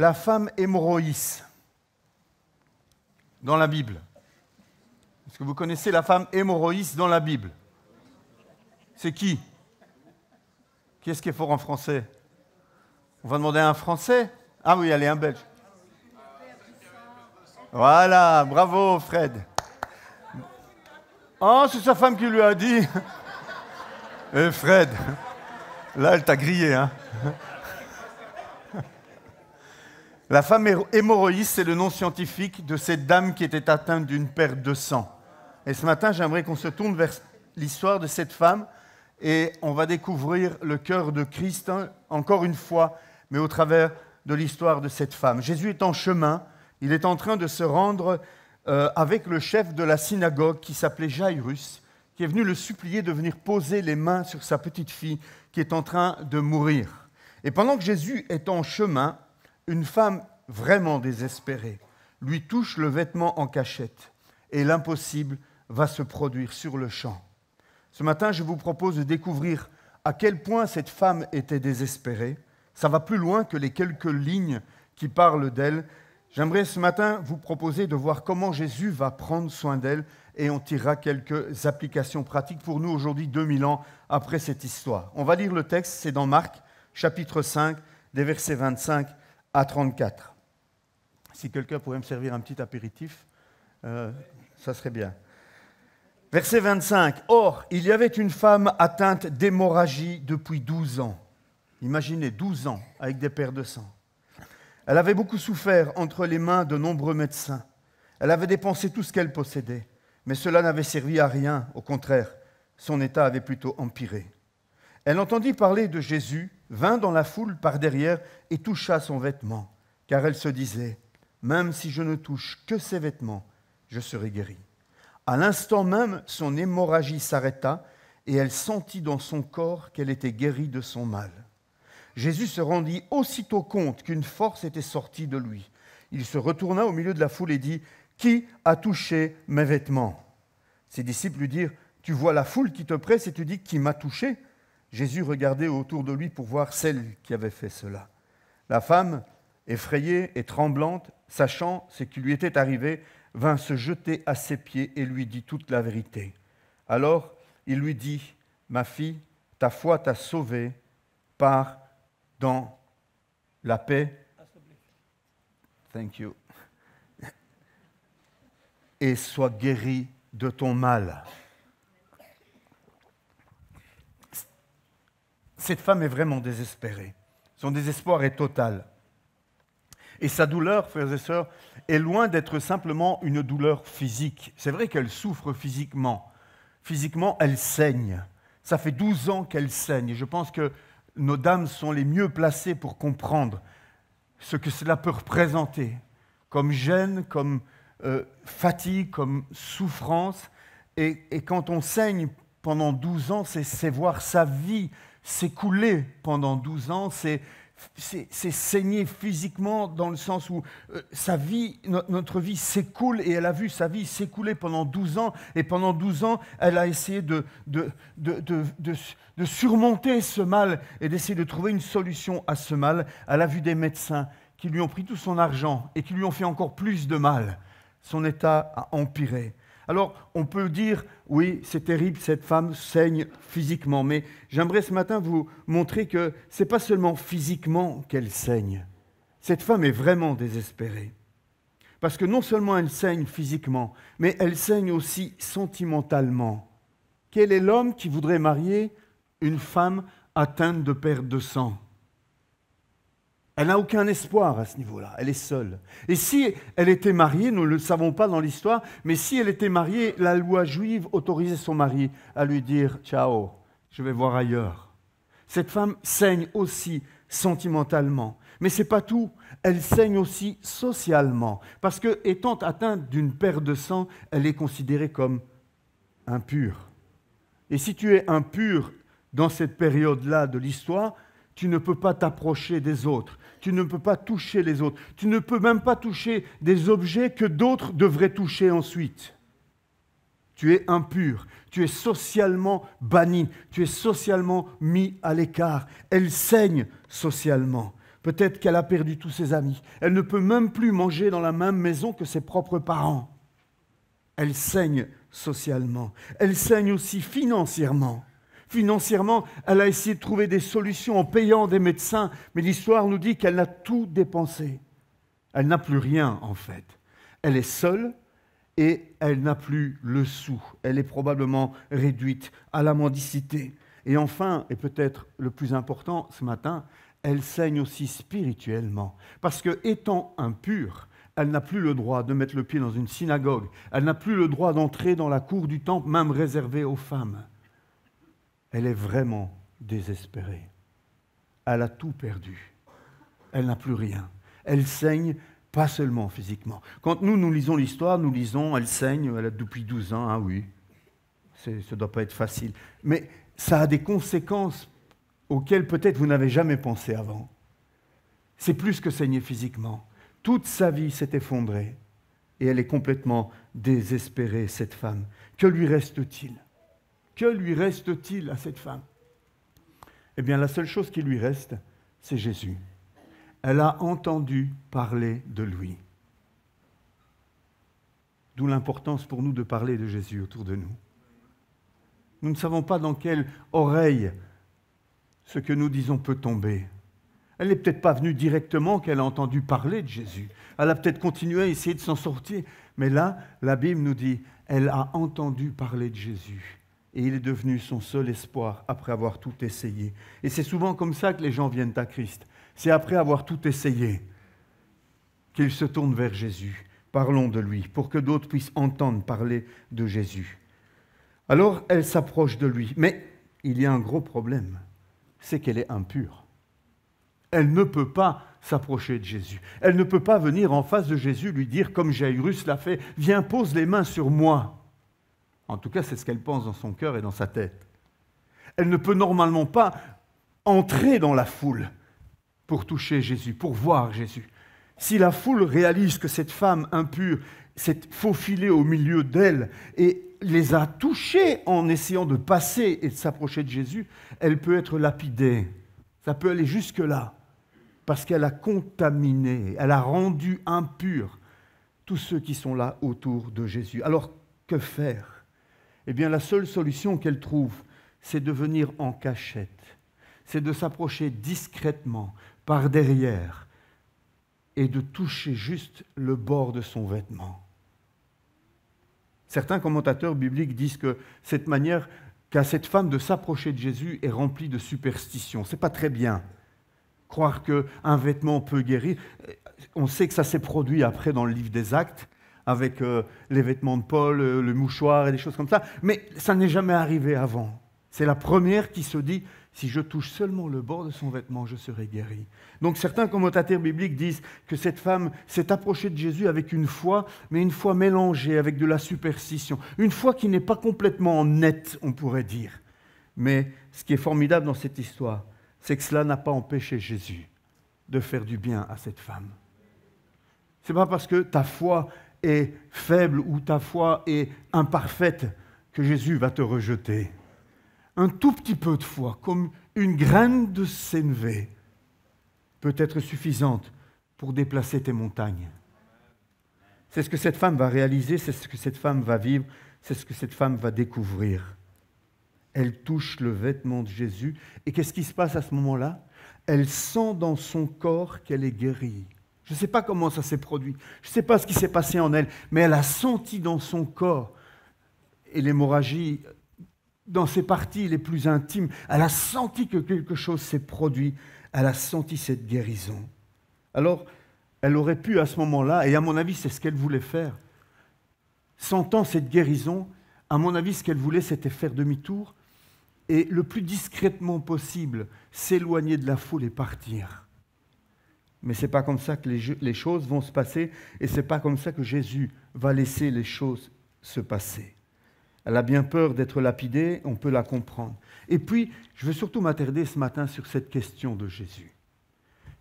la femme hémorroïs dans la Bible? Est-ce que vous connaissez la femme hémorroïs dans la Bible? C'est qui? Qui est-ce qui est fort en français? On va demander à un Français? Ah oui, allez, un Belge. Voilà, bravo Fred. Oh, c'est sa femme qui lui a dit. Eh Fred, là elle t'a grillé, hein. La femme hémorroïs, c'est le nom scientifique de cette dame qui était atteinte d'une perte de sang. Et ce matin, j'aimerais qu'on se tourne vers l'histoire de cette femme et on va découvrir le cœur de Christ, hein, encore une fois, mais au travers de l'histoire de cette femme. Jésus est en chemin, il est en train de se rendre avec le chef de la synagogue qui s'appelait Jairus, qui est venu le supplier de venir poser les mains sur sa petite fille qui est en train de mourir. Et pendant que Jésus est en chemin, une femme vraiment désespérée lui touche le vêtement en cachette et l'impossible va se produire sur le champ. Ce matin, je vous propose de découvrir à quel point cette femme était désespérée. Ça va plus loin que les quelques lignes qui parlent d'elle. J'aimerais ce matin vous proposer de voir comment Jésus va prendre soin d'elle et on tirera quelques applications pratiques pour nous aujourd'hui, 2000 ans après cette histoire. On va lire le texte, c'est dans Marc, chapitre 5, des versets 25 à 34. Si quelqu'un pourrait me servir un petit apéritif, ça serait bien. Verset 25. Or, il y avait une femme atteinte d'hémorragie depuis 12 ans. Imaginez, 12 ans avec des pertes de sang. Elle avait beaucoup souffert entre les mains de nombreux médecins. Elle avait dépensé tout ce qu'elle possédait, mais cela n'avait servi à rien. Au contraire, son état avait plutôt empiré. Elle entendit parler de Jésus, vint dans la foule par derrière et toucha son vêtement, car elle se disait, « Même si je ne touche que ses vêtements, je serai guérie. » À l'instant même, son hémorragie s'arrêta et elle sentit dans son corps qu'elle était guérie de son mal. Jésus se rendit aussitôt compte qu'une force était sortie de lui. Il se retourna au milieu de la foule et dit, « Qui a touché mes vêtements ?» Ses disciples lui dirent, « Tu vois la foule qui te presse et tu dis, qui m'a touché ?» Jésus regardait autour de lui pour voir celle qui avait fait cela. La femme, effrayée et tremblante, sachant ce qui lui était arrivé, vint se jeter à ses pieds et lui dit toute la vérité. Alors il lui dit, « Ma fille, ta foi t'a sauvée, pars dans la paix. » Thank you. Et sois guérie de ton mal. Cette femme est vraiment désespérée. Son désespoir est total. Et sa douleur, frères et sœurs, est loin d'être simplement une douleur physique. C'est vrai qu'elle souffre physiquement. Physiquement, elle saigne. Ça fait 12 ans qu'elle saigne. Et je pense que nos dames sont les mieux placées pour comprendre ce que cela peut représenter, comme gêne, comme fatigue, comme souffrance. Et quand on saigne pendant 12 ans, c'est voir sa vie s'écouler pendant 12 ans, c'est saigner physiquement dans le sens où sa vie, notre vie s'écoule et elle a vu sa vie s'écouler pendant 12 ans et pendant 12 ans, elle a essayé de surmonter ce mal et d'essayer de trouver une solution à ce mal. Elle a vu des médecins qui lui ont pris tout son argent et qui lui ont fait encore plus de mal. Son état a empiré. Alors, on peut dire, oui, c'est terrible, cette femme saigne physiquement, mais j'aimerais ce matin vous montrer que ce n'est pas seulement physiquement qu'elle saigne. Cette femme est vraiment désespérée. Parce que non seulement elle saigne physiquement, mais elle saigne aussi sentimentalement. Quel est l'homme qui voudrait marier une femme atteinte de perte de sang ? Elle n'a aucun espoir à ce niveau-là, elle est seule. Et si elle était mariée, nous ne le savons pas dans l'histoire, mais si elle était mariée, la loi juive autorisait son mari à lui dire « Ciao, je vais voir ailleurs ». Cette femme saigne aussi sentimentalement. Mais ce n'est pas tout, elle saigne aussi socialement. Parce que, étant atteinte d'une perte de sang, elle est considérée comme impure. Et si tu es impur dans cette période-là de l'histoire, tu ne peux pas t'approcher des autres, tu ne peux pas toucher les autres, tu ne peux même pas toucher des objets que d'autres devraient toucher ensuite. Tu es impur, tu es socialement banni, tu es socialement mis à l'écart. Elle saigne socialement. Peut-être qu'elle a perdu tous ses amis. Elle ne peut même plus manger dans la même maison que ses propres parents. Elle saigne socialement. Elle saigne aussi financièrement. Financièrement, elle a essayé de trouver des solutions en payant des médecins, mais l'histoire nous dit qu'elle a tout dépensé. Elle n'a plus rien, en fait. Elle est seule et elle n'a plus le sou. Elle est probablement réduite à la mendicité. Et enfin, et peut-être le plus important ce matin, elle saigne aussi spirituellement. Parce que, étant impure, elle n'a plus le droit de mettre le pied dans une synagogue. Elle n'a plus le droit d'entrer dans la cour du temple, même réservée aux femmes. Elle est vraiment désespérée. Elle a tout perdu. Elle n'a plus rien. Elle saigne, pas seulement physiquement. Quand nous lisons l'histoire, nous lisons, elle saigne, elle a depuis 12 ans, ah oui, ça ne doit pas être facile. Mais ça a des conséquences auxquelles peut-être vous n'avez jamais pensé avant. C'est plus que saigner physiquement. Toute sa vie s'est effondrée et elle est complètement désespérée, cette femme. Que lui reste-t-il ? Que lui reste-t-il à cette femme ? Eh bien, la seule chose qui lui reste, c'est Jésus. Elle a entendu parler de lui. D'où l'importance pour nous de parler de Jésus autour de nous. Nous ne savons pas dans quelle oreille ce que nous disons peut tomber. Elle n'est peut-être pas venue directement qu'elle a entendu parler de Jésus. Elle a peut-être continué à essayer de s'en sortir. Mais là, la Bible nous dit, elle a entendu parler de Jésus. Et il est devenu son seul espoir après avoir tout essayé. Et c'est souvent comme ça que les gens viennent à Christ. C'est après avoir tout essayé qu'ils se tournent vers Jésus. Parlons de lui, pour que d'autres puissent entendre parler de Jésus. Alors, elle s'approche de lui. Mais il y a un gros problème, c'est qu'elle est impure. Elle ne peut pas s'approcher de Jésus. Elle ne peut pas venir en face de Jésus lui dire, comme Jairus l'a fait, « Viens, pose les mains sur moi ». En tout cas, c'est ce qu'elle pense dans son cœur et dans sa tête. Elle ne peut normalement pas entrer dans la foule pour toucher Jésus, pour voir Jésus. Si la foule réalise que cette femme impure s'est faufilée au milieu d'elle et les a touchés en essayant de passer et de s'approcher de Jésus, elle peut être lapidée. Ça peut aller jusque-là, parce qu'elle a contaminé, elle a rendu impurs tous ceux qui sont là autour de Jésus. Alors, que faire ? Eh bien, la seule solution qu'elle trouve, c'est de venir en cachette. C'est de s'approcher discrètement, par derrière, et de toucher juste le bord de son vêtement. Certains commentateurs bibliques disent que cette manière qu'a cette femme de s'approcher de Jésus est remplie de superstitions. Ce n'est pas très bien. Croire qu'un vêtement peut guérir. On sait que ça s'est produit après dans le livre des Actes, avec les vêtements de Paul, le mouchoir et des choses comme ça. Mais ça n'est jamais arrivé avant. C'est la première qui se dit, si je touche seulement le bord de son vêtement, je serai guéri. Donc certains commentateurs bibliques disent que cette femme s'est approchée de Jésus avec une foi, mais une foi mélangée avec de la superstition. Une foi qui n'est pas complètement nette, on pourrait dire. Mais ce qui est formidable dans cette histoire, c'est que cela n'a pas empêché Jésus de faire du bien à cette femme. Ce n'est pas parce que ta foi est faible ou ta foi est imparfaite que Jésus va te rejeter. Un tout petit peu de foi, comme une graine de sénévé, peut être suffisante pour déplacer tes montagnes. C'est ce que cette femme va réaliser, c'est ce que cette femme va vivre, c'est ce que cette femme va découvrir. Elle touche le vêtement de Jésus, et qu'est-ce qui se passe à ce moment-là ? Elle sent dans son corps qu'elle est guérie. Je ne sais pas comment ça s'est produit, je ne sais pas ce qui s'est passé en elle, mais elle a senti dans son corps, et l'hémorragie dans ses parties les plus intimes, elle a senti que quelque chose s'est produit, elle a senti cette guérison. Alors, elle aurait pu à ce moment-là, et à mon avis c'est ce qu'elle voulait faire, sentant cette guérison, à mon avis ce qu'elle voulait c'était faire demi-tour, et le plus discrètement possible, s'éloigner de la foule et partir. Mais ce n'est pas comme ça que les choses vont se passer, et ce n'est pas comme ça que Jésus va laisser les choses se passer. Elle a bien peur d'être lapidée, on peut la comprendre. Et puis, je veux surtout m'attarder ce matin sur cette question de Jésus.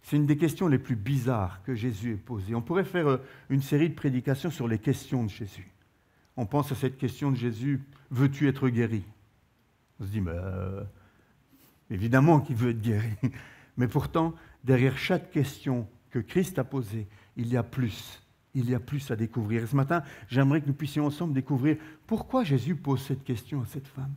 C'est une des questions les plus bizarres que Jésus ait posées. On pourrait faire une série de prédications sur les questions de Jésus. On pense à cette question de Jésus, « Veux-tu être guéri ?» On se dit, évidemment qu'il veut être guéri. Mais pourtant, derrière chaque question que Christ a posée, il y a plus. Il y a plus à découvrir. Et ce matin, j'aimerais que nous puissions ensemble découvrir pourquoi Jésus pose cette question à cette femme.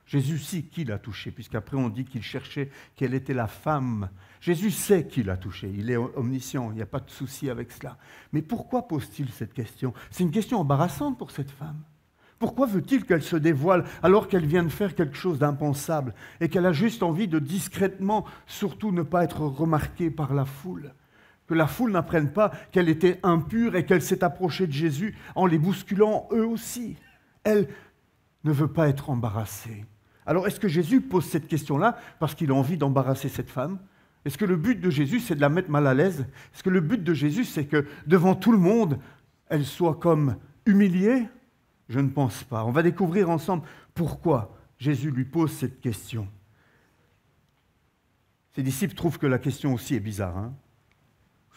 Jésus sait qui l'a touché, puisqu'après on dit qu'il cherchait quelle était la femme. Jésus sait qui l'a touché, il est omniscient, il n'y a pas de souci avec cela. Mais pourquoi pose-t-il cette question? C'est une question embarrassante pour cette femme. Pourquoi veut-il qu'elle se dévoile alors qu'elle vient de faire quelque chose d'impensable et qu'elle a juste envie de discrètement, surtout ne pas être remarquée par la foule? Que la foule n'apprenne pas qu'elle était impure et qu'elle s'est approchée de Jésus en les bousculant eux aussi. Elle ne veut pas être embarrassée. Alors, est-ce que Jésus pose cette question-là parce qu'il a envie d'embarrasser cette femme? Est-ce que le but de Jésus, c'est de la mettre mal à l'aise? Est-ce que le but de Jésus, c'est que devant tout le monde, elle soit comme humiliée? Je ne pense pas. On va découvrir ensemble pourquoi Jésus lui pose cette question. Ses disciples trouvent que la question aussi est bizarre.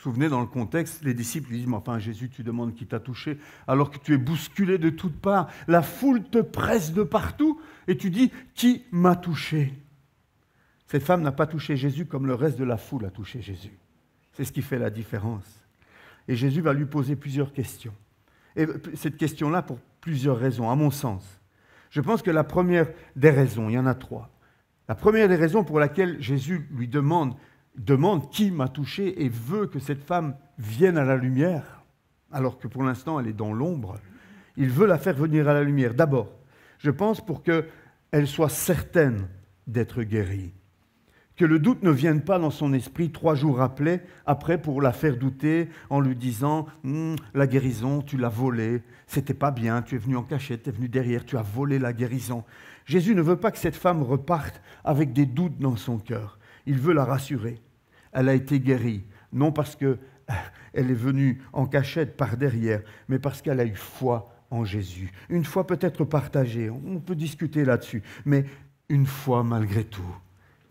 Vous vous souvenez, dans le contexte, les disciples lui disent « Mais enfin, Jésus, tu demandes qui t'a touché alors que tu es bousculé de toutes parts. La foule te presse de partout et tu dis « Qui m'a touché ?» Cette femme n'a pas touché Jésus comme le reste de la foule a touché Jésus. C'est ce qui fait la différence. Et Jésus va lui poser plusieurs questions. Et cette question-là, pour plusieurs raisons, à mon sens. Je pense que la première des raisons, il y en a trois. La première des raisons pour laquelle Jésus lui demande qui m'a touché et veut que cette femme vienne à la lumière, alors que pour l'instant elle est dans l'ombre. Il veut la faire venir à la lumière. D'abord, je pense pour qu'elle soit certaine d'être guérie. Que le doute ne vienne pas dans son esprit 3 jours après pour la faire douter en lui disant « La guérison, tu l'as volée, c'était pas bien, tu es venu en cachette, tu es venu derrière, tu as volé la guérison. » Jésus ne veut pas que cette femme reparte avec des doutes dans son cœur. Il veut la rassurer. Elle a été guérie, non parce qu'elle est venue en cachette par derrière, mais parce qu'elle a eu foi en Jésus. Une foi peut-être partagée, on peut discuter là-dessus, mais une foi malgré tout,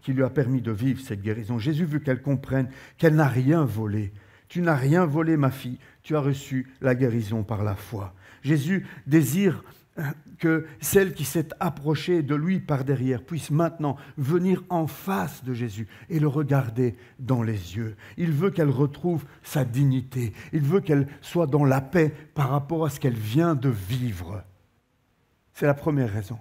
qui lui a permis de vivre cette guérison. Jésus veut qu'elle comprenne qu'elle n'a rien volé. Tu n'as rien volé, ma fille, tu as reçu la guérison par la foi. Jésus désire que celle qui s'est approchée de lui par derrière puisse maintenant venir en face de Jésus et le regarder dans les yeux. Il veut qu'elle retrouve sa dignité. Il veut qu'elle soit dans la paix par rapport à ce qu'elle vient de vivre. C'est la première raison.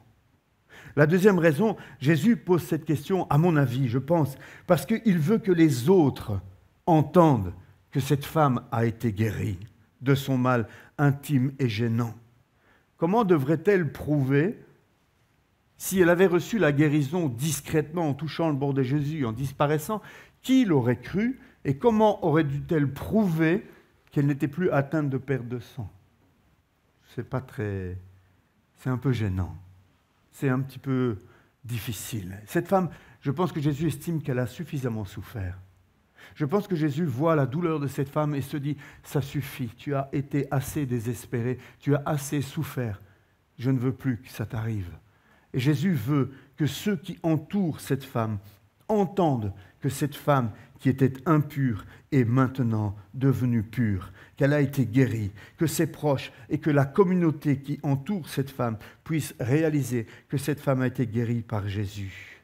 La deuxième raison, Jésus pose cette question, à mon avis, je pense, parce qu'il veut que les autres entendent que cette femme a été guérie de son mal intime et gênant. Comment devrait-elle prouver, si elle avait reçu la guérison discrètement en touchant le bord de Jésus, en disparaissant, qui l'aurait cru et comment aurait-elle prouvé qu'elle n'était plus atteinte de perte de sang? C'est un peu gênant. C'est un petit peu difficile. Cette femme, je pense que Jésus estime qu'elle a suffisamment souffert. Je pense que Jésus voit la douleur de cette femme et se dit, ça suffit, tu as été assez désespéré, tu as assez souffert, je ne veux plus que ça t'arrive. Et Jésus veut que ceux qui entourent cette femme entendent que cette femme qui était impure est maintenant devenue pure, qu'elle a été guérie, que ses proches et que la communauté qui entoure cette femme puissent réaliser que cette femme a été guérie par Jésus.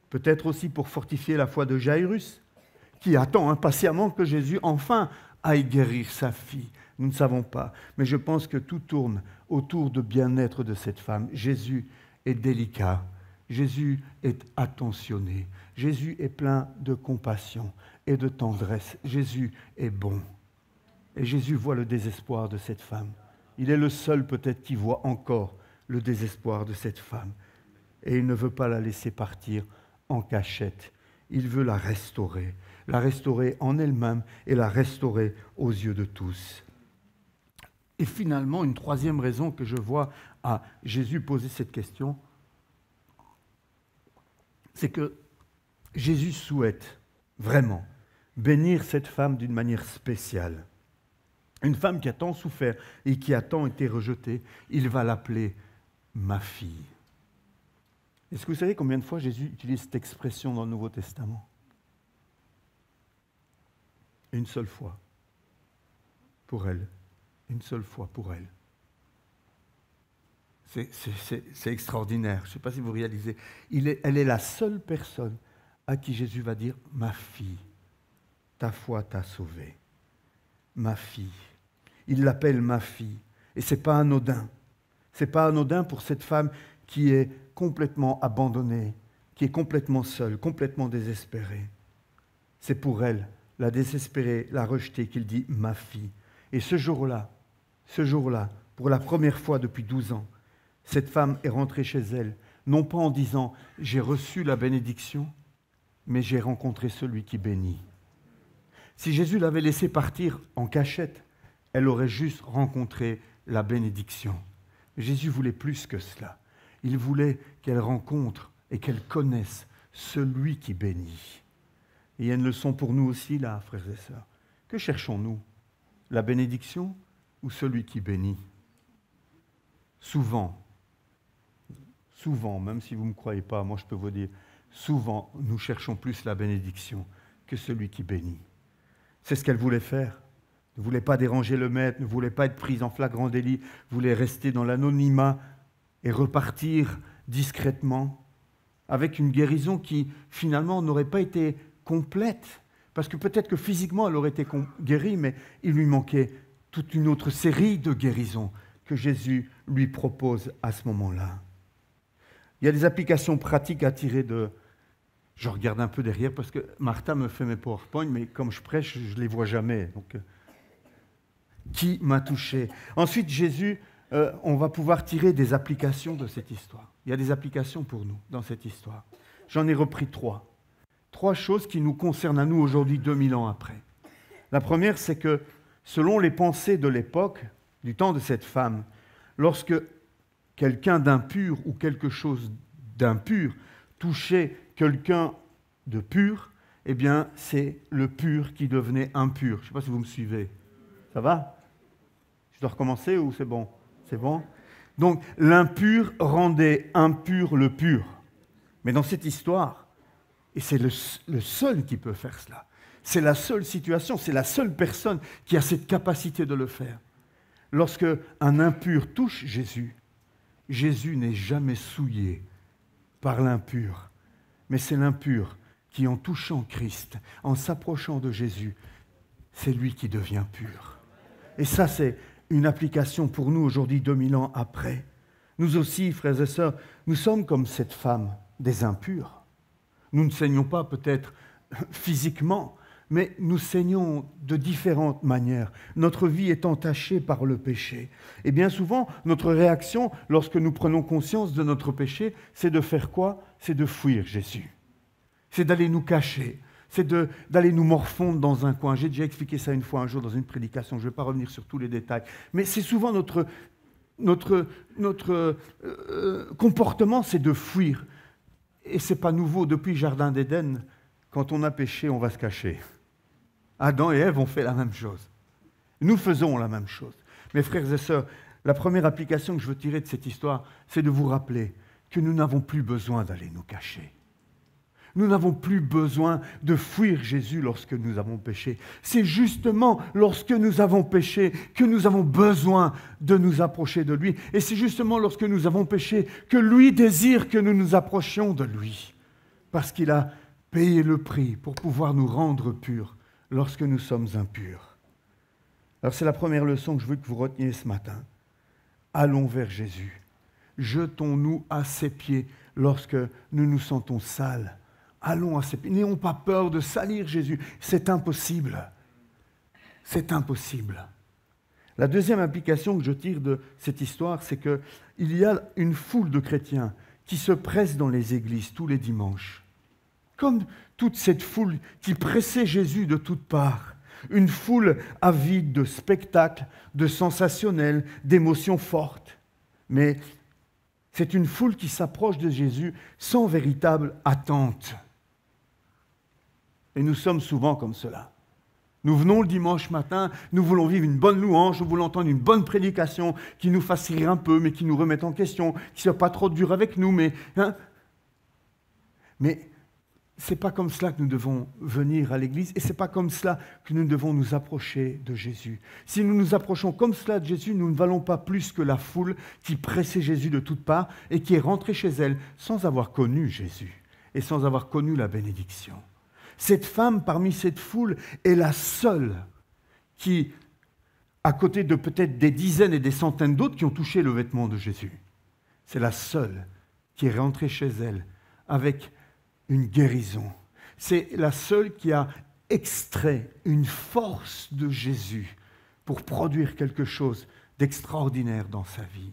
Peut-être aussi pour fortifier la foi de Jairus, qui attend impatiemment que Jésus enfin aille guérir sa fille. Nous ne savons pas, mais je pense que tout tourne autour du bien-être de cette femme. Jésus est délicat, Jésus est attentionné, Jésus est plein de compassion et de tendresse. Jésus est bon. Et Jésus voit le désespoir de cette femme. Il est le seul peut-être qui voit encore le désespoir de cette femme. Et il ne veut pas la laisser partir en cachette. Il veut la restaurer en elle-même et la restaurer aux yeux de tous. Et finalement, une troisième raison que je vois à Jésus poser cette question, c'est que Jésus souhaite vraiment bénir cette femme d'une manière spéciale. Une femme qui a tant souffert et qui a tant été rejetée, il va l'appeler « ma fille ». Est-ce que vous savez combien de fois Jésus utilise cette expression dans le Nouveau Testament? Une seule fois pour elle. Une seule fois pour elle. C'est extraordinaire. Je ne sais pas si vous réalisez. Elle est la seule personne à qui Jésus va dire « Ma fille, ta foi t'a sauvée. » Ma fille. Il l'appelle ma fille. Et ce n'est pas anodin. Ce n'est pas anodin pour cette femme qui est complètement abandonnée, qui est complètement seule, complètement désespérée. C'est pour elle, la désespérée, la rejetée, qu'il dit « ma fille ». Et ce jour-là, pour la première fois depuis 12 ans, cette femme est rentrée chez elle, non pas en disant « j'ai reçu la bénédiction », mais j'ai rencontré celui qui bénit. Si Jésus l'avait laissée partir en cachette, elle aurait juste rencontré la bénédiction. Jésus voulait plus que cela. Il voulait qu'elle rencontre et qu'elle connaisse celui qui bénit. Et il y a une leçon pour nous aussi là, frères et sœurs. Que cherchons-nous? La bénédiction ou celui qui bénit? Souvent, même si vous ne me croyez pas, moi je peux vous dire, souvent nous cherchons plus la bénédiction que celui qui bénit. C'est ce qu'elle voulait faire. Ne voulait pas déranger le maître, ne voulait pas être prise en flagrant délit, voulait rester dans l'anonymat et repartir discrètement avec une guérison qui finalement n'aurait pas été complète. Parce que peut-être que physiquement elle aurait été guérie, mais il lui manquait toute une autre série de guérisons que Jésus lui propose à ce moment-là. Il y a des applications pratiques à tirer de... Je regarde un peu derrière parce que Martha me fait mes PowerPoint, mais comme je prêche, je ne les vois jamais. Donc, qui m'a touché? Ensuite, Jésus, on va pouvoir tirer des applications de cette histoire. Il y a des applications pour nous dans cette histoire. J'en ai repris 3. 3 choses qui nous concernent à nous aujourd'hui, 2000 ans après. La première, c'est que selon les pensées de l'époque, du temps de cette femme, lorsque quelqu'un d'impur ou quelque chose d'impur touchait quelqu'un de pur, eh bien, c'est le pur qui devenait impur. Je ne sais pas si vous me suivez. Ça va? Je dois recommencer ou c'est bon? C'est bon? Donc, l'impur rendait impur le pur. Mais dans cette histoire, et c'est le seul qui peut faire cela, c'est la seule situation, c'est la seule personne qui a cette capacité de le faire. Lorsque un impur touche Jésus, Jésus n'est jamais souillé par l'impur. Mais c'est l'impur qui, en touchant Christ, en s'approchant de Jésus, c'est lui qui devient pur. Et ça, c'est une application pour nous aujourd'hui, 2000 ans après. Nous aussi, frères et sœurs, nous sommes comme cette femme, des impurs. Nous ne saignons pas peut-être physiquement, mais nous saignons de différentes manières. Notre vie est entachée par le péché. Et bien souvent, notre réaction, lorsque nous prenons conscience de notre péché, c'est de faire quoi? C'est de fuir Jésus. C'est d'aller nous cacher. C'est d'aller nous morfondre dans un coin. J'ai déjà expliqué ça une fois un jour dans une prédication. Je ne vais pas revenir sur tous les détails. Mais c'est souvent notre comportement, c'est de fuir. Et ce n'est pas nouveau. Depuis le Jardin d'Éden, quand on a péché, on va se cacher. Adam et Ève ont fait la même chose. Nous faisons la même chose. Mes frères et sœurs, la première application que je veux tirer de cette histoire, c'est de vous rappeler que nous n'avons plus besoin d'aller nous cacher. Nous n'avons plus besoin de fuir Jésus lorsque nous avons péché. C'est justement lorsque nous avons péché que nous avons besoin de nous approcher de lui. Et c'est justement lorsque nous avons péché que lui désire que nous nous approchions de lui. Parce qu'il a payé le prix pour pouvoir nous rendre purs lorsque nous sommes impurs. Alors c'est la première leçon que je veux que vous reteniez ce matin. Allons vers Jésus. Jetons-nous à ses pieds lorsque nous nous sentons sales. Allons à ses pieds. N'ayons pas peur de salir Jésus. C'est impossible. C'est impossible. La deuxième application que je tire de cette histoire, c'est qu'il y a une foule de chrétiens qui se pressent dans les églises tous les dimanches. Comme toute cette foule qui pressait Jésus de toutes parts. Une foule avide de spectacles, de sensationnels, d'émotions fortes. Mais c'est une foule qui s'approche de Jésus sans véritable attente. Et nous sommes souvent comme cela. Nous venons le dimanche matin, nous voulons vivre une bonne louange, nous voulons entendre une bonne prédication qui nous fasse rire un peu, mais qui nous remette en question, qui ne soit pas trop dur avec nous. Mais ce n'est pas comme cela que nous devons venir à l'église et ce n'est pas comme cela que nous devons nous approcher de Jésus. Si nous nous approchons comme cela de Jésus, nous ne valons pas plus que la foule qui pressait Jésus de toutes parts et qui est rentrée chez elle sans avoir connu Jésus. et sans avoir connu la bénédiction. Cette femme parmi cette foule est la seule qui, à côté de peut-être des dizaines et des centaines d'autres qui ont touché le vêtement de Jésus, c'est la seule qui est rentrée chez elle avec une guérison. C'est la seule qui a extrait une force de Jésus pour produire quelque chose d'extraordinaire dans sa vie.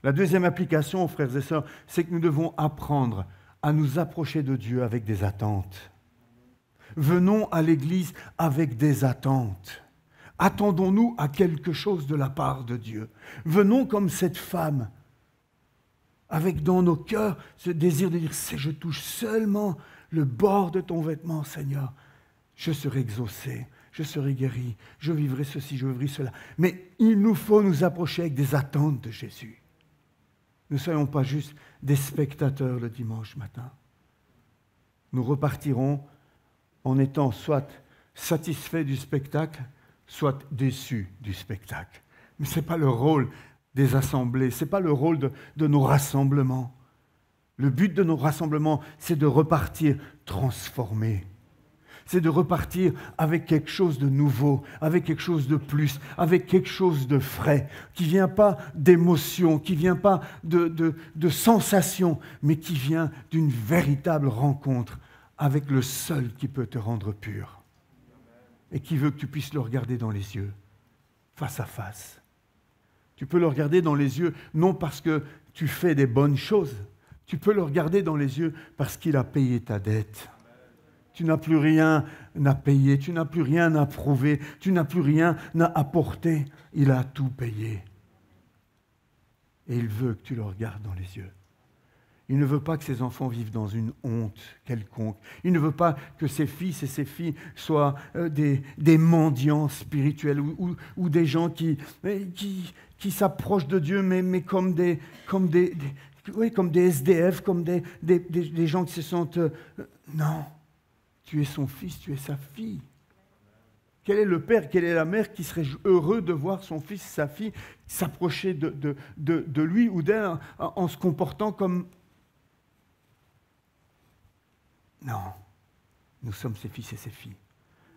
La deuxième application, frères et sœurs, c'est que nous devons apprendre à nous approcher de Dieu avec des attentes. Venons à l'Église avec des attentes. Attendons-nous à quelque chose de la part de Dieu. Venons comme cette femme, avec dans nos cœurs ce désir de dire, si je touche seulement le bord de ton vêtement, Seigneur, je serai exaucé, je serai guéri, je vivrai ceci, je vivrai cela. Mais il nous faut nous approcher avec des attentes de Jésus. Ne soyons pas juste des spectateurs le dimanche matin. Nous repartirons en étant soit satisfaits du spectacle, soit déçus du spectacle. Mais ce n'est pas le rôle des assemblées, ce n'est pas le rôle de nos rassemblements. Le but de nos rassemblements, c'est de repartir transformés. C'est de repartir avec quelque chose de nouveau, avec quelque chose de plus, avec quelque chose de frais, qui ne vient pas d'émotion, qui ne vient pas de sensation, mais qui vient d'une véritable rencontre avec le seul qui peut te rendre pur et qui veut que tu puisses le regarder dans les yeux, face à face. Tu peux le regarder dans les yeux, non parce que tu fais des bonnes choses, tu peux le regarder dans les yeux parce qu'il a payé ta dette. Tu n'as plus rien à payer, tu n'as plus rien à prouver, tu n'as plus rien à apporter. Il a tout payé. Et il veut que tu le regardes dans les yeux. Il ne veut pas que ses enfants vivent dans une honte quelconque. Il ne veut pas que ses fils et ses filles soient des mendiants spirituels ou des gens qui s'approchent de Dieu, mais comme des SDF, comme des gens qui se sentent... non. Tu es son fils, tu es sa fille. Quel est le père, quelle est la mère qui serait heureux de voir son fils, sa fille s'approcher de lui ou d'elle en se comportant comme... Non, nous sommes ses fils et ses filles.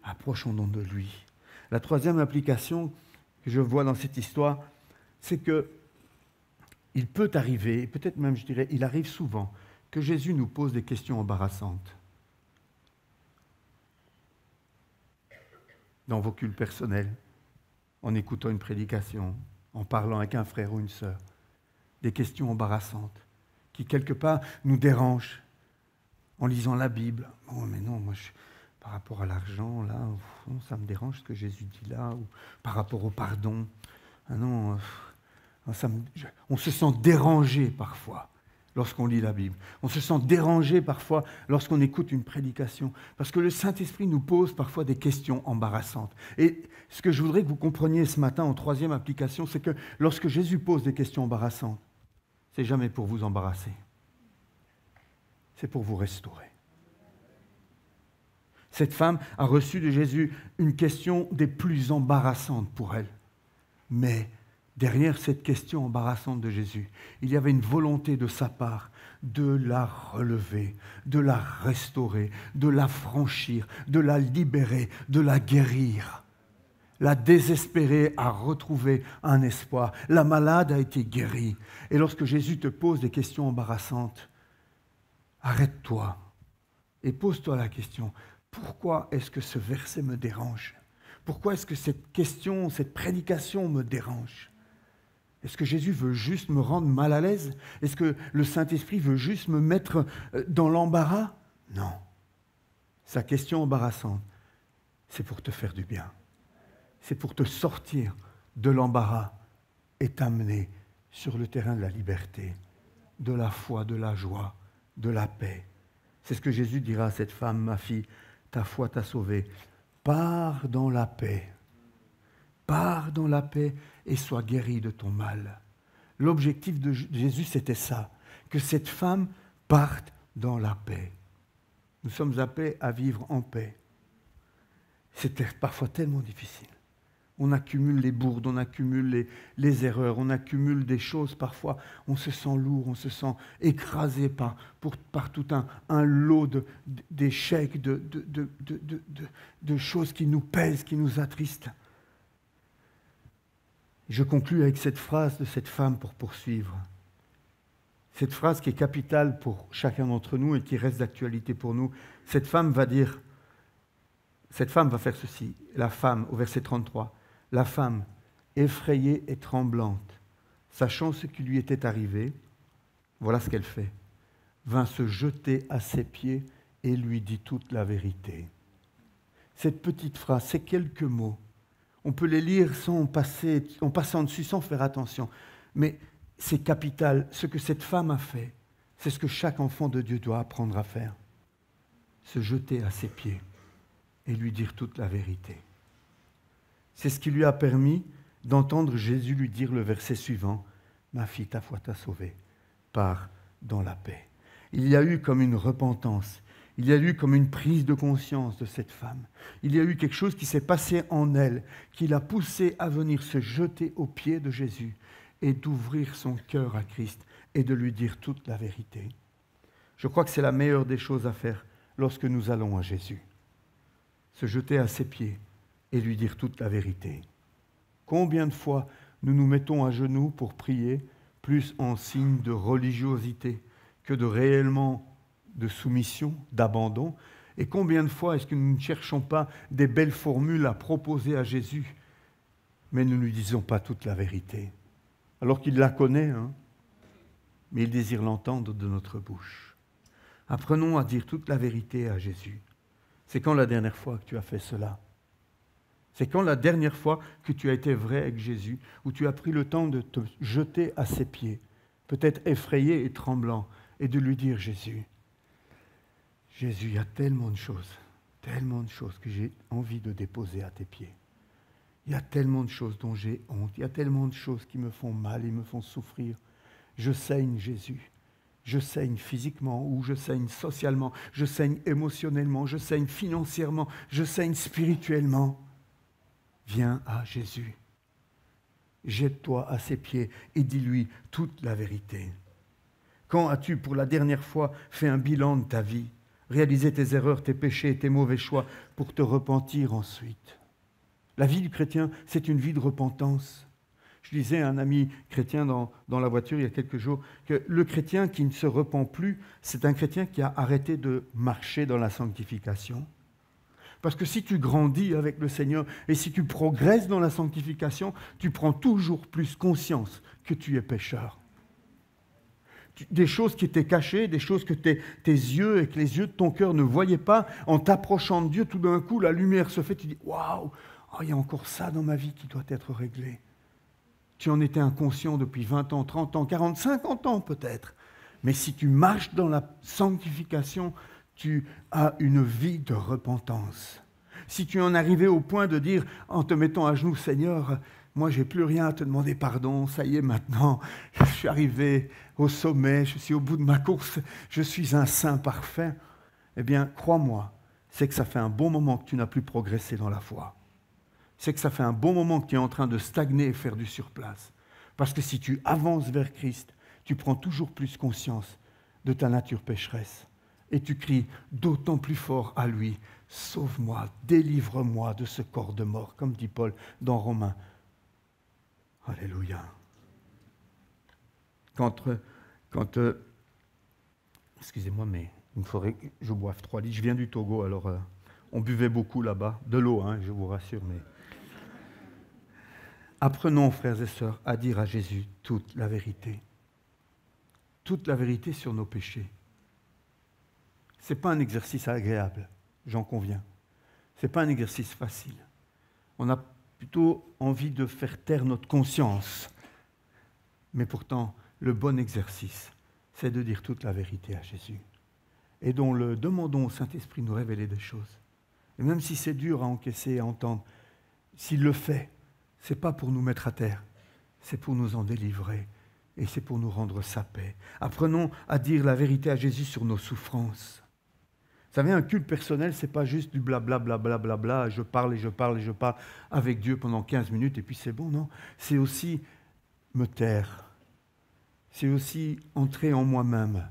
Approchons-nous de lui. La troisième application que je vois dans cette histoire, c'est que il peut arriver, peut-être même je dirais, il arrive souvent, que Jésus nous pose des questions embarrassantes. Dans vos cultes personnels, en écoutant une prédication, en parlant avec un frère ou une sœur. Des questions embarrassantes qui, quelque part, nous dérangent. En lisant la Bible. Oh, mais non, moi, par rapport à l'argent, là, ça me dérange ce que Jésus dit là. Ou par rapport au pardon. Ah non, on se sent dérangé parfois lorsqu'on lit la Bible. On se sent dérangé parfois lorsqu'on écoute une prédication. Parce que le Saint-Esprit nous pose parfois des questions embarrassantes. Et ce que je voudrais que vous compreniez ce matin en troisième application, c'est que lorsque Jésus pose des questions embarrassantes, c'est jamais pour vous embarrasser. C'est pour vous restaurer. Cette femme a reçu de Jésus une question des plus embarrassantes pour elle. Mais derrière cette question embarrassante de Jésus, il y avait une volonté de sa part de la relever, de la restaurer, de la franchir, de la libérer, de la guérir. La désespérée a retrouvé un espoir. La malade a été guérie. Et lorsque Jésus te pose des questions embarrassantes, arrête-toi et pose-toi la question, pourquoi est-ce que ce verset me dérange? Pourquoi est-ce que cette question, cette prédication me dérange? Est-ce que Jésus veut juste me rendre mal à l'aise? Est-ce que le Saint-Esprit veut juste me mettre dans l'embarras? Non. Sa question embarrassante, c'est pour te faire du bien. C'est pour te sortir de l'embarras et t'amener sur le terrain de la liberté, de la foi, de la joie, de la paix. C'est ce que Jésus dira à cette femme, ma fille, ta foi t'a sauvée. Pars dans la paix. Pars dans la paix et sois guéri de ton mal. L'objectif de Jésus, c'était ça, que cette femme parte dans la paix. Nous sommes appelés à vivre en paix. C'était parfois tellement difficile. On accumule les bourdes, on accumule les erreurs, on accumule des choses parfois. On se sent lourd, on se sent écrasé par tout un lot d'échecs, de choses qui nous pèsent, qui nous attristent. Je conclus avec cette phrase de cette femme pour poursuivre. Cette phrase qui est capitale pour chacun d'entre nous et qui reste d'actualité pour nous. Cette femme va faire ceci. La femme, au verset 33, la femme, effrayée et tremblante, sachant ce qui lui était arrivé, voilà ce qu'elle fait, vint se jeter à ses pieds et lui dit toute la vérité. Cette petite phrase, ces quelques mots, on peut les lire en passant dessus, sans faire attention, mais c'est capital. Ce que cette femme a fait, c'est ce que chaque enfant de Dieu doit apprendre à faire. Se jeter à ses pieds et lui dire toute la vérité. C'est ce qui lui a permis d'entendre Jésus lui dire le verset suivant, « Ma fille, ta foi t'a sauvée, pars dans la paix. » Il y a eu comme une repentance, il y a eu comme une prise de conscience de cette femme. Il y a eu quelque chose qui s'est passé en elle, qui l'a poussée à venir se jeter aux pieds de Jésus et d'ouvrir son cœur à Christ et de lui dire toute la vérité. Je crois que c'est la meilleure des choses à faire lorsque nous allons à Jésus. Se jeter à ses pieds et lui dire toute la vérité. Combien de fois nous nous mettons à genoux pour prier, plus en signe de religiosité que de réellement de soumission, d'abandon, et combien de fois est-ce que nous ne cherchons pas des belles formules à proposer à Jésus, mais nous ne lui disons pas toute la vérité, alors qu'il la connaît, mais il désire l'entendre de notre bouche. Apprenons à dire toute la vérité à Jésus. C'est quand la dernière fois que tu as fait cela? C'est quand la dernière fois que tu as été vrai avec Jésus, où tu as pris le temps de te jeter à ses pieds, peut-être effrayé et tremblant, et de lui dire, Jésus, il y a tellement de choses que j'ai envie de déposer à tes pieds. Il y a tellement de choses dont j'ai honte, il y a tellement de choses qui me font mal et me font souffrir. Je saigne, Jésus. Je saigne physiquement ou je saigne socialement, je saigne émotionnellement, je saigne financièrement, je saigne spirituellement. Viens à Jésus. Jette-toi à ses pieds et dis-lui toute la vérité. Quand as-tu pour la dernière fois fait un bilan de ta vie, réalisé tes erreurs, tes péchés et tes mauvais choix pour te repentir ensuite? La vie du chrétien, c'est une vie de repentance. Je disais à un ami chrétien dans la voiture il y a quelques jours que le chrétien qui ne se repent plus, c'est un chrétien qui a arrêté de marcher dans la sanctification. Parce que si tu grandis avec le Seigneur et si tu progresses dans la sanctification, tu prends toujours plus conscience que tu es pécheur. Des choses qui étaient cachées, des choses que tes yeux et que les yeux de ton cœur ne voyaient pas, en t'approchant de Dieu, tout d'un coup, la lumière se fait, tu dis « Waouh, il y a encore ça dans ma vie qui doit être réglé. » Tu en étais inconscient depuis 20 ans, 30 ans, 40, 50 ans peut-être. Mais si tu marches dans la sanctification, tu as une vie de repentance. Si tu en arrivais au point de dire, en te mettant à genoux, Seigneur, moi j'ai plus rien à te demander pardon, ça y est maintenant, je suis arrivé au sommet, je suis au bout de ma course, je suis un saint parfait. Eh bien, crois-moi, c'est que ça fait un bon moment que tu n'as plus progressé dans la foi. C'est que ça fait un bon moment que tu es en train de stagner et faire du surplace. Parce que si tu avances vers Christ, tu prends toujours plus conscience de ta nature pécheresse. Et tu cries d'autant plus fort à lui, « Sauve-moi, délivre-moi de ce corps de mort », comme dit Paul dans Romains. Alléluia. Excusez-moi, mais il me faudrait que je boive 3 litres. Je viens du Togo, alors on buvait beaucoup là-bas. De l'eau, je vous rassure, mais... Apprenons, frères et sœurs, à dire à Jésus toute la vérité. Toute la vérité sur nos péchés. Ce n'est pas un exercice agréable, j'en conviens. Ce n'est pas un exercice facile. On a plutôt envie de faire taire notre conscience. Mais pourtant, le bon exercice, c'est de dire toute la vérité à Jésus. Et demandons au Saint-Esprit de nous révéler des choses. Et même si c'est dur à encaisser et à entendre, s'il le fait, ce n'est pas pour nous mettre à terre, c'est pour nous en délivrer et c'est pour nous rendre sa paix. Apprenons à dire la vérité à Jésus sur nos souffrances. Vous savez, un culte personnel, ce n'est pas juste du blablabla, je parle et je parle et je parle avec Dieu pendant 15 minutes et puis c'est bon, non. C'est aussi me taire. C'est aussi entrer en moi-même.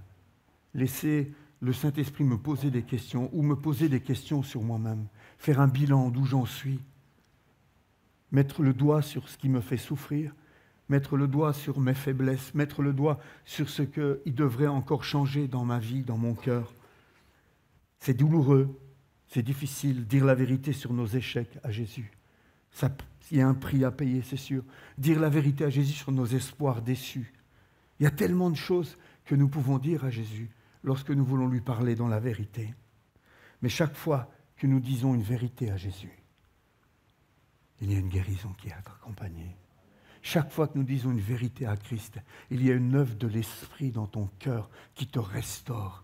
Laisser le Saint-Esprit me poser des questions ou me poser des questions sur moi-même. Faire un bilan d'où j'en suis. Mettre le doigt sur ce qui me fait souffrir. Mettre le doigt sur mes faiblesses. Mettre le doigt sur ce qu'il devrait encore changer dans ma vie, dans mon cœur. C'est douloureux, c'est difficile. Dire la vérité sur nos échecs à Jésus. Il y a un prix à payer, c'est sûr. Dire la vérité à Jésus sur nos espoirs déçus. Il y a tellement de choses que nous pouvons dire à Jésus lorsque nous voulons lui parler dans la vérité. Mais chaque fois que nous disons une vérité à Jésus, il y a une guérison qui est accompagnée. Chaque fois que nous disons une vérité à Christ, il y a une œuvre de l'Esprit dans ton cœur qui te restaure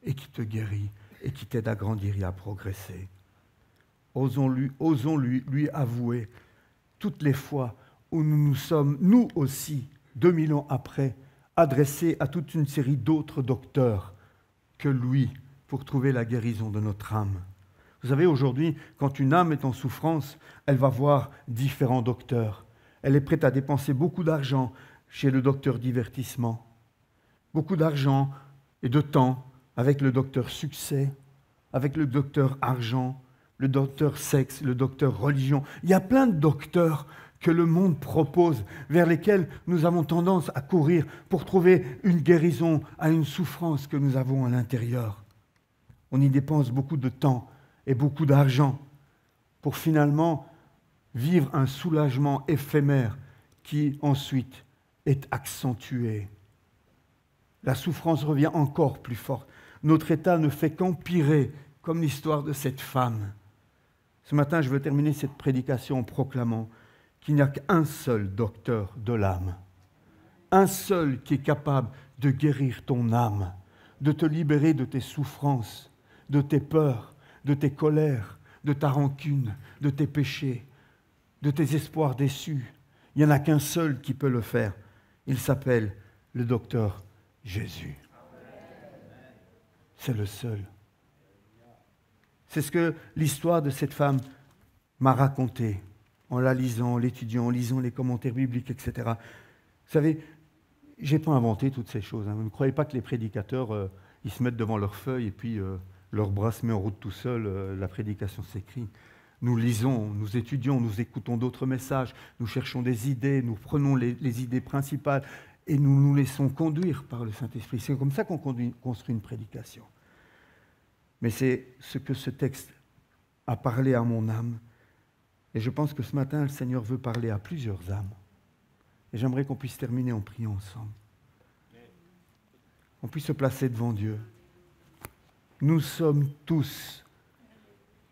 et qui te guérit et qui t'aide à grandir et à progresser. Osons lui avouer toutes les fois où nous nous sommes, nous aussi, 2000 ans après, adressés à toute une série d'autres docteurs que lui pour trouver la guérison de notre âme. Vous savez, aujourd'hui, quand une âme est en souffrance, elle va voir différents docteurs. Elle est prête à dépenser beaucoup d'argent chez le docteur divertissement, beaucoup d'argent et de temps avec le docteur succès, avec le docteur argent, le docteur sexe, le docteur religion. Il y a plein de docteurs que le monde propose, vers lesquels nous avons tendance à courir pour trouver une guérison à une souffrance que nous avons à l'intérieur. On y dépense beaucoup de temps et beaucoup d'argent pour finalement vivre un soulagement éphémère qui ensuite est accentué. La souffrance revient encore plus forte. Notre état ne fait qu'empirer, comme l'histoire de cette femme. Ce matin, je veux terminer cette prédication en proclamant qu'il n'y a qu'un seul docteur de l'âme, un seul qui est capable de guérir ton âme, de te libérer de tes souffrances, de tes peurs, de tes colères, de ta rancune, de tes péchés, de tes espoirs déçus. Il n'y en a qu'un seul qui peut le faire. Il s'appelle le docteur Jésus. C'est le seul. C'est ce que l'histoire de cette femme m'a raconté en la lisant, en l'étudiant, en lisant les commentaires bibliques, etc. Vous savez, je n'ai pas inventé toutes ces choses. Vous ne croyez pas que les prédicateurs, ils se mettent devant leur feuille et puis leur bras se met en route tout seul, la prédication s'écrit. Nous lisons, nous étudions, nous écoutons d'autres messages, nous cherchons des idées, nous prenons les idées principales et nous nous laissons conduire par le Saint-Esprit. C'est comme ça qu'on construit une prédication. Mais c'est ce que ce texte a parlé à mon âme. Et je pense que ce matin, le Seigneur veut parler à plusieurs âmes. Et j'aimerais qu'on puisse terminer en priant ensemble. On puisse se placer devant Dieu. Nous sommes tous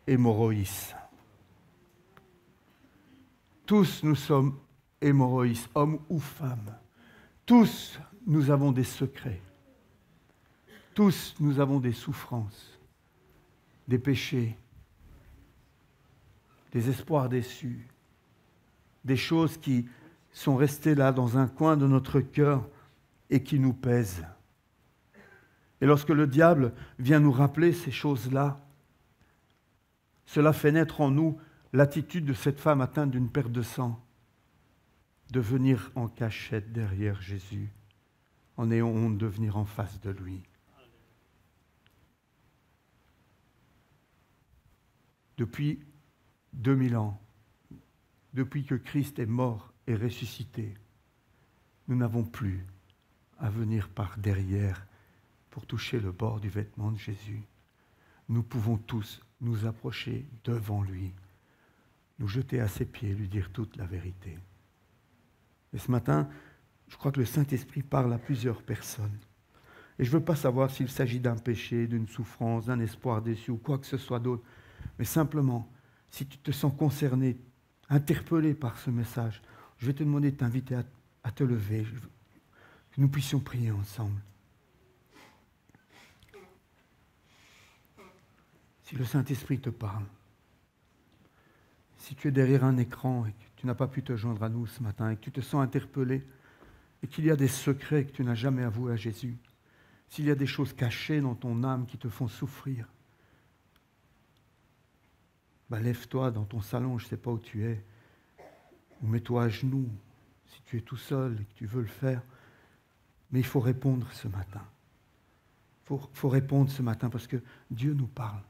hémorroïs. Tous nous sommes hémorroïs, hommes ou femmes. Tous nous avons des secrets. Tous nous avons des souffrances, des péchés, des espoirs déçus, des choses qui sont restées là dans un coin de notre cœur et qui nous pèsent. Et lorsque le diable vient nous rappeler ces choses-là, cela fait naître en nous l'attitude de cette femme atteinte d'une perte de sang, de venir en cachette derrière Jésus, en ayant honte de venir en face de lui. Depuis 2000 ans, depuis que Christ est mort et ressuscité, nous n'avons plus à venir par derrière pour toucher le bord du vêtement de Jésus. Nous pouvons tous nous approcher devant lui, nous jeter à ses pieds, lui dire toute la vérité. Et ce matin, je crois que le Saint-Esprit parle à plusieurs personnes. Et je ne veux pas savoir s'il s'agit d'un péché, d'une souffrance, d'un espoir déçu ou quoi que ce soit d'autre. Mais simplement, si tu te sens concerné, interpellé par ce message, je vais te demander de t'inviter à te lever, que nous puissions prier ensemble. Si le Saint-Esprit te parle, si tu es derrière un écran et que tu n'as pas pu te joindre à nous ce matin et que tu te sens interpellé et qu'il y a des secrets que tu n'as jamais avoués à Jésus, s'il y a des choses cachées dans ton âme qui te font souffrir, lève-toi dans ton salon, je ne sais pas où tu es, ou mets-toi à genoux si tu es tout seul et que tu veux le faire. Mais il faut répondre ce matin. Il faut répondre ce matin parce que Dieu nous parle.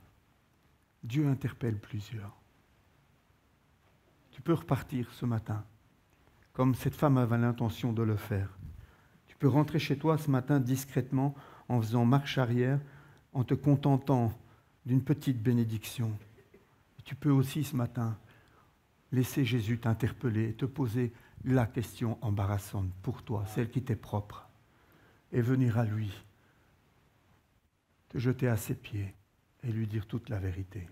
Dieu interpelle plusieurs. Tu peux repartir ce matin, comme cette femme avait l'intention de le faire. Tu peux rentrer chez toi ce matin discrètement en faisant marche arrière, en te contentant d'une petite bénédiction. Et tu peux aussi ce matin laisser Jésus t'interpeller et te poser la question embarrassante pour toi, celle qui t'est propre, et venir à lui, te jeter à ses pieds et lui dire toute la vérité.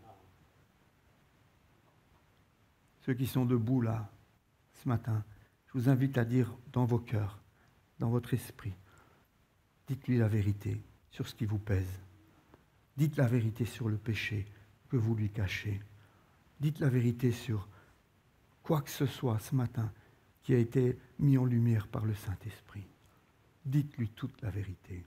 Ceux qui sont debout là, ce matin, je vous invite à dire dans vos cœurs, dans votre esprit, dites-lui la vérité sur ce qui vous pèse. Dites la vérité sur le péché que vous lui cachez. Dites la vérité sur quoi que ce soit ce matin qui a été mis en lumière par le Saint-Esprit. Dites-lui toute la vérité.